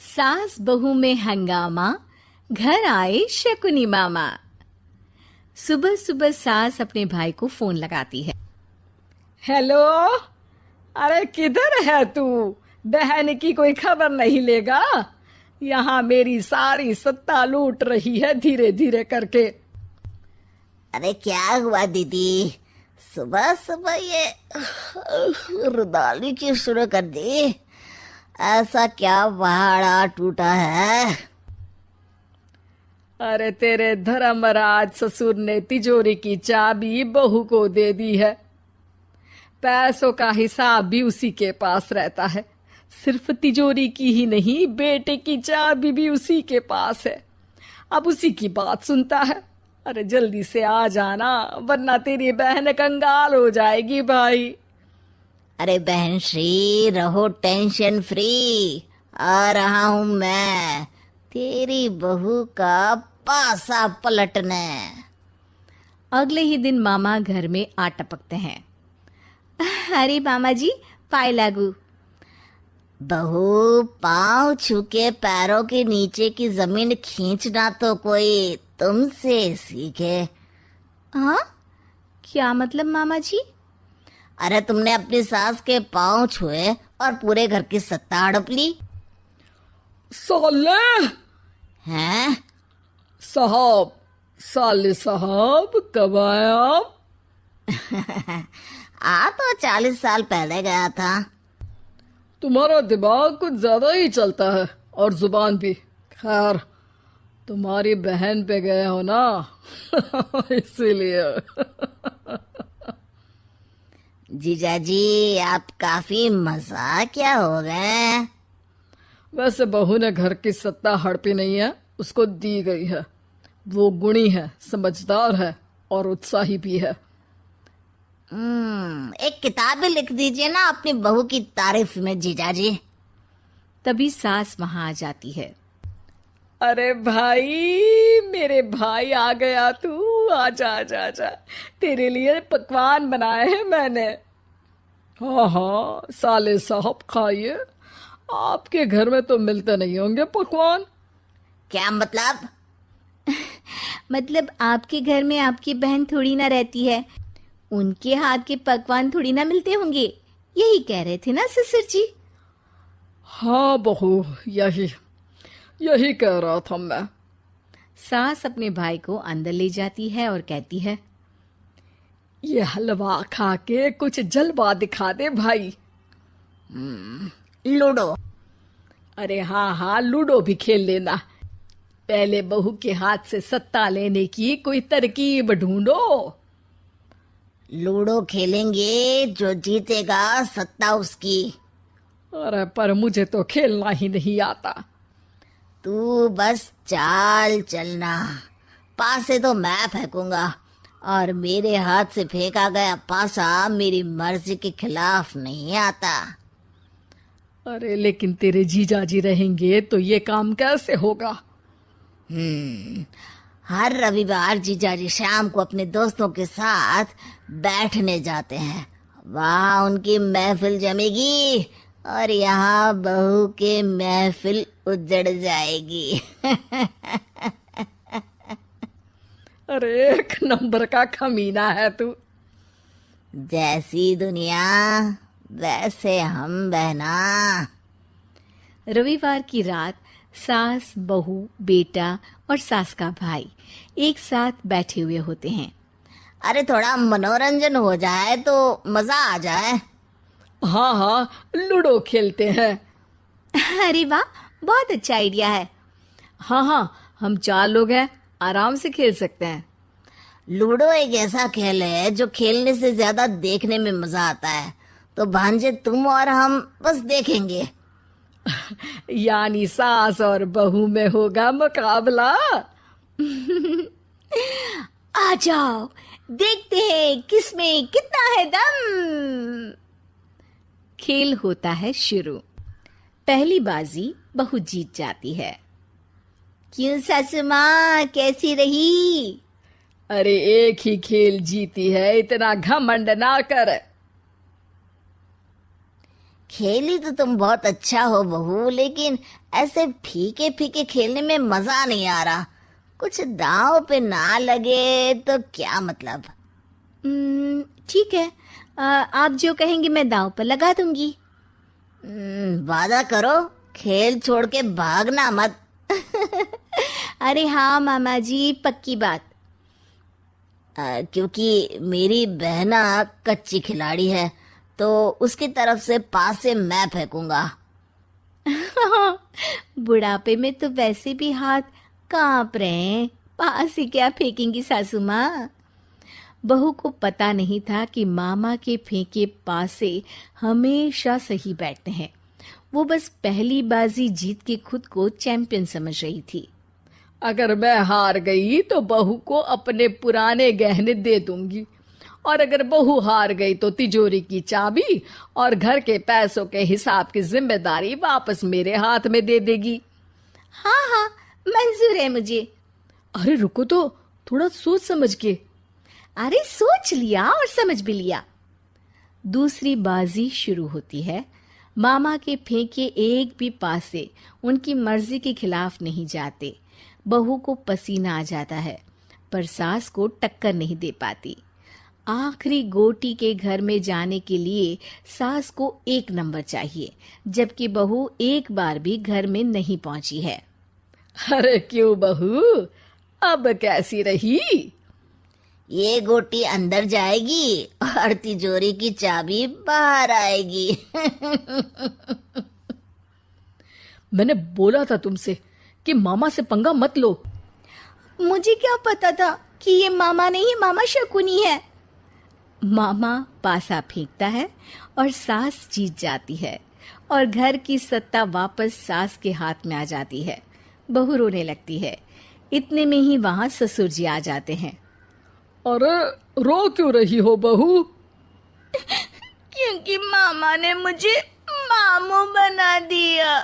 सास बहू में हंगामा, घर आए शकुनी मामा। सुबह सुबह सास अपने भाई को फोन लगाती है। हेलो। अरे किधर है तू? बहन की कोई खबर नहीं लेगा? यहाँ मेरी सारी सत्ता लूट रही है धीरे धीरे करके। अरे क्या हुआ दीदी? सुबह सुबह ये रुदाली क्यों शुरू कर दी? ऐसा क्या पहाड़ा टूटा है? अरे तेरे धर्मराज ससुर ने तिजोरी की चाबी बहू को दे दी है। पैसों का हिसाब भी उसी के पास रहता है। सिर्फ तिजोरी की ही नहीं, बेटे की चाबी भी उसी के पास है। अब उसी की बात सुनता है। अरे जल्दी से आ जाना, वरना तेरी बहन कंगाल हो जाएगी भाई। अरे बहन श्री, रहो टेंशन फ्री। आ रहा हूँ मैं, तेरी बहू का पासा पलटने। अगले ही दिन मामा घर में आ टपकते हैं। अरे मामा जी, पाए लागू। बहू, पाँव छू के पैरों के नीचे की जमीन खींचना तो कोई तुमसे सीखे। हाँ, क्या मतलब मामा जी? अरे तुमने अपनी सास के पाँव छुए और पूरे घर की सत्ता हड़प ली। साले हैं? साहब, साले साहब कब आए आप? आ तो 40 साल पहले गया था। तुम्हारा दिमाग कुछ ज्यादा ही चलता है और जुबान भी। खैर, तुम्हारी बहन पे गए हो ना इसीलिए। जीजाजी, आप काफी मजाकिया हो गए। वैसे बहू ने घर की सत्ता हड़पी नहीं है, उसको दी गई है। वो गुणी है, समझदार है और उत्साही भी है। एक किताब भी लिख दीजिए ना अपनी बहू की तारीफ में जीजाजी। तभी सास वहां आ जाती है। अरे भाई, मेरे भाई आ गया तू। आजा आजा आजा, तेरे लिए पकवान बनाए हैं मैंने। हाँ हाँ साले साहब, खाइए। आपके घर में तो मिलते नहीं होंगे पकवान। क्या मतलब? मतलब आपके घर में आपकी बहन थोड़ी ना रहती है, उनके हाथ के पकवान थोड़ी ना मिलते होंगे, यही कह रहे थे ना ससुर जी? हाँ बहू, यही कह रहा था मैं। सास अपने भाई को अंदर ले जाती है और कहती है, ये हलवा खा के कुछ जलवा दिखा दे भाई। लूडो। अरे हाँ हाँ, लूडो भी खेल लेना। पहले बहू के हाथ से सत्ता लेने की कोई तरकीब ढूंढो। लूडो खेलेंगे, जो जीतेगा सत्ता उसकी। अरे पर मुझे तो खेलना ही नहीं आता। तू बस चाल चलना, पासे तो मैं फेंकूंगा और मेरे हाथ से फेंका गया पासा मेरी मर्जी के खिलाफ नहीं आता। अरे लेकिन तेरे जीजाजी रहेंगे तो ये काम कैसे होगा? हर रविवार जीजाजी शाम को अपने दोस्तों के साथ बैठने जाते हैं। वहाँ उनकी महफिल जमेगी और यहाँ बहू के महफिल उजड़ जाएगी। अरे एक नंबर का कमीना है तू। जैसी दुनिया वैसे हम बहना। रविवार की रात सास, बहू, बेटा और सास का भाई एक साथ बैठे हुए होते हैं। अरे थोड़ा मनोरंजन हो जाए तो मजा आ जाए। हाँ हाँ, लूडो खेलते हैं। अरे वाह, बहुत अच्छा आइडिया है। हाँ हाँ, हम 4 लोग हैं, आराम से खेल सकते हैं। लूडो एक ऐसा खेल है जो खेलने से ज्यादा देखने में मजा आता है। तो भांजे, तुम और हम बस देखेंगे। यानी सास और बहू में होगा मुकाबला। आ जाओ, देखते हैं किसमें कितना है दम। खेल होता है शुरू। पहली बाजी बहू जीत जाती है। क्यों सासू माँ, कैसी रही? अरे एक ही खेल जीती है, इतना घमंड ना कर। खेली तो तुम बहुत अच्छा हो बहू, लेकिन ऐसे फीके फीके खेलने में मजा नहीं आ रहा। कुछ दांव पे ना लगे तो क्या मतलब। ठीक है, आप जो कहेंगे मैं दांव पर लगा दूंगी। वादा करो, खेल छोड़ के भागना मत। अरे हाँ मामा जी, पक्की बात। क्योंकि मेरी बहना कच्ची खिलाड़ी है, तो उसकी तरफ से पास से मैं फेंकूंगा। बुढ़ापे में तो वैसे भी हाथ कांप रहे हैं, पास ही क्या फेंकेंगी सासू माँ। बहू को पता नहीं था कि मामा के फेंके पासे हमेशा सही बैठते हैं। वो बस पहली बाजी जीत के खुद को चैंपियन समझ रही थी। अगर मैं हार गई तो बहू को अपने पुराने गहने दे दूंगी, और अगर बहू हार गई तो तिजोरी की चाबी और घर के पैसों के हिसाब की जिम्मेदारी वापस मेरे हाथ में दे देगी। हाँ हाँ, मंजूर है मुझे। अरे रुको तो, थोड़ा सोच समझ के। अरे सोच लिया और समझ भी लिया। दूसरी बाजी शुरू होती है। मामा के फेंके एक भी पासे उनकी मर्जी के खिलाफ नहीं जाते। बहू को पसीना आ जाता है, पर सास को टक्कर नहीं दे पाती। आखिरी गोटी के घर में जाने के लिए सास को 1 नंबर चाहिए, जबकि बहू एक बार भी घर में नहीं पहुंची है। अरे क्यों बहू, अब कैसी रही? ये गोटी अंदर जाएगी और तिजोरी की चाबी बाहर आएगी। मैंने बोला था तुमसे कि मामा से पंगा मत लो। मुझे क्या पता था कि ये मामा नहीं, मामा शकुनी है। मामा पासा फेंकता है और सास जीत जाती है, और घर की सत्ता वापस सास के हाथ में आ जाती है। बहू रोने लगती है। इतने में ही वहां ससुर जी आ जाते हैं। अरे रो क्यों रही हो बहू? क्योंकि मामा ने मुझे मामू बना दिया।